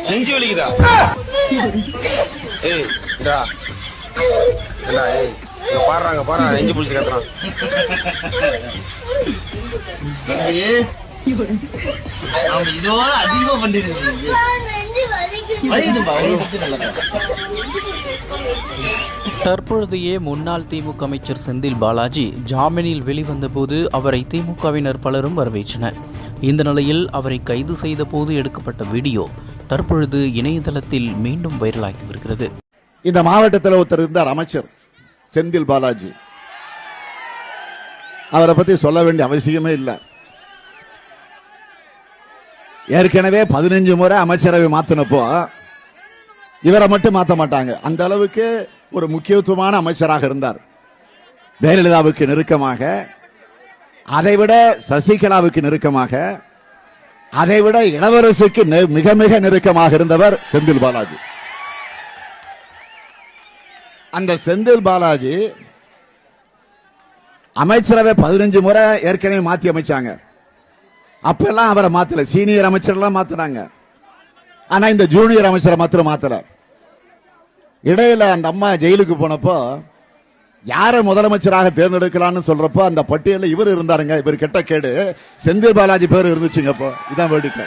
நெஞ்சு வலிக்குதா? ஏய் பாடுறாங்க பாடுறா, நெஞ்சு பிடிச்சி கத்துறான். இதோட அதிகமா பண்ணிட்டு தற்பொழுதைய முன்னாள் திமுக அமைச்சர் செந்தில் பாலாஜி ஜாமீனில் வெளிவந்த போது அவரை திமுகவினர் பலரும் வரவேற்றனர். இந்த நிலையில் அவரை கைது செய்த போது எடுக்கப்பட்ட வீடியோ தற்பொழுது இணையதளத்தில் மீண்டும் வைரலாகி வருகிறது. இந்த மாவட்டத்தில் ஒருத்தர் இருந்தார், அமைச்சர் செந்தில் பாலாஜி. அவரை பத்தி சொல்ல வேண்டிய அவசியமே இல்லை. ஏற்கனவே 15 முறை அமைச்சரவை மாத்தினப்போ இவரை மட்டும் மாற்ற மாட்டாங்க. அந்த அளவுக்கு ஒரு முக்கியத்துவமான அமைச்சராக இருந்தார். ஜெயலலிதாவுக்கு நெருக்கமாக, அதைவிட சசிகலாவுக்கு நெருக்கமாக, அதைவிட இளவரசுக்கு மிக மிக நெருக்கமாக இருந்தவர் செந்தில் பாலாஜி. அந்த செந்தில் பாலாஜி அமைச்சரவை 15 முறை ஏற்கனவே மாத்தி அமைச்சாங்க. அப்பெல்லாம் அவரை மாத்தல, சீனியர் அமைச்சர் மாத்தினாங்க. ஆனா இந்த ஜூனியர் அமைச்சரை மாத்திரம் மாத்தல. இடையில அந்த அம்மா ஜெயிலுக்கு போனப்போ யாரை முதலமைச்சராக தேர்ந்தெடுக்கலாம்னு சொல்றப்போ அந்த பட்டியலில் இவர் இருந்தாருங்க. இவர் கெட்ட கேடு செந்தில் பாலாஜி பேர் இருந்துச்சுங்க. அப்போ இதான் வேடிக்கை.